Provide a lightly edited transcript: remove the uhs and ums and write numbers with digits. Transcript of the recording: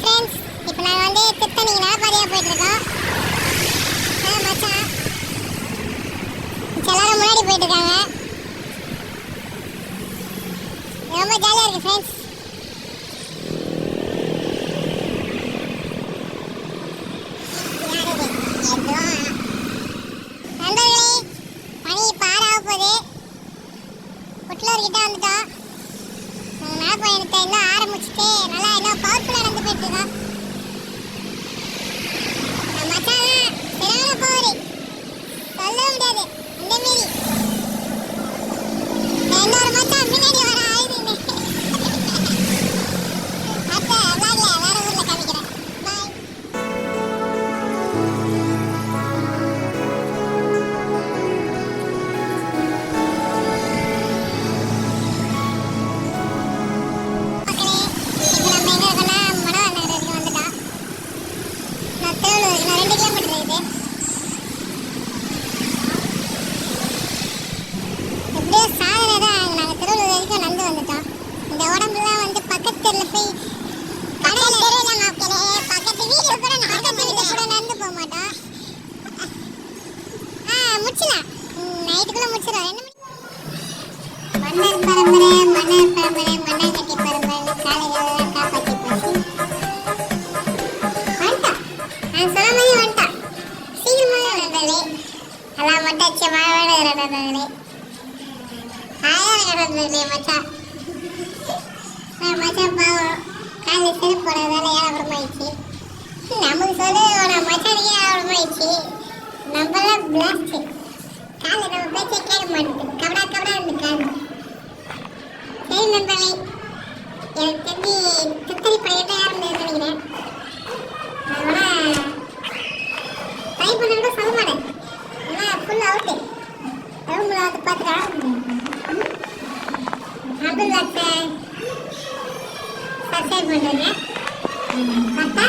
Friends, இப்போ நாங்கள் வந்து திருத்தணி நலப்பாதையாக போயிட்டுருக்கோம். மச்சான் எல்லாரும் முன்னாடி போயிட்டுருக்காங்க. ரொம்ப ஜாலியாக இருக்குது ஃப்ரெண்ட்ஸ். நண்பர்களே, மணி இப்போ 6 ஆக போகுது. குட்லூர்கிட்ட வந்துட்டோம். நாங்கள் நலப்பயணத்தை இன்னும் ஆரம்பிச்சுட்டு நல்லா இன்னும் பவர்ஃபுல்லாக நடந்து போயிட்டுருக்கோம். மச்சான் சரியான பவர், சொல்லவே முடியாது. அந்த மாரி இன்னொரு மச்சான் முன்னாடி வர ஆயுதுன்னு அடுத்த விளாட்ல வேற ஊரில் காமிக்கிறேன். பாய். மன்னர் பரம்பரை மண்ணாங்கட்டி பரம்பரை காலைகளெல்லாம் காப்பாற்றி போச்சு. வந்துட்டா, நான் சொன்ன மாதிரி வந்துட்டா. சீக்கிரமாக நடந்தது எல்லாம் மட்டாச்சு. மழை நடந்தது நடந்தது மச்சான். மச்சான் பாவம் காலையில் செருப்பு போனதால ஏழப்படமாயிடுச்சு. நமக்கு சொல்ல மச்சானுக்கே ஏழப்படமாயிடுச்சு. நம்மளாம் பிளாஸ்ட் காலை நம்ம பேச்சை கேட்க மாட்டேங்குது. கபடா இருந்து கால். சரி நண்பர்களே, எனக்கு தெரிஞ்சு திருத்தணி பழையிட்ட யாரும் நினைக்கிறேன். அதனால ட்ரை பண்ண கூட சொல்ல மாட்டேன். ஏன்னா ஃபுல் அவுட்டு ரூமில் வந்து பார்த்துட்டு அப்துல் வாட்ஸை சப்ஸ்கிரைப் பண்ணுறேங்க. பார்த்தா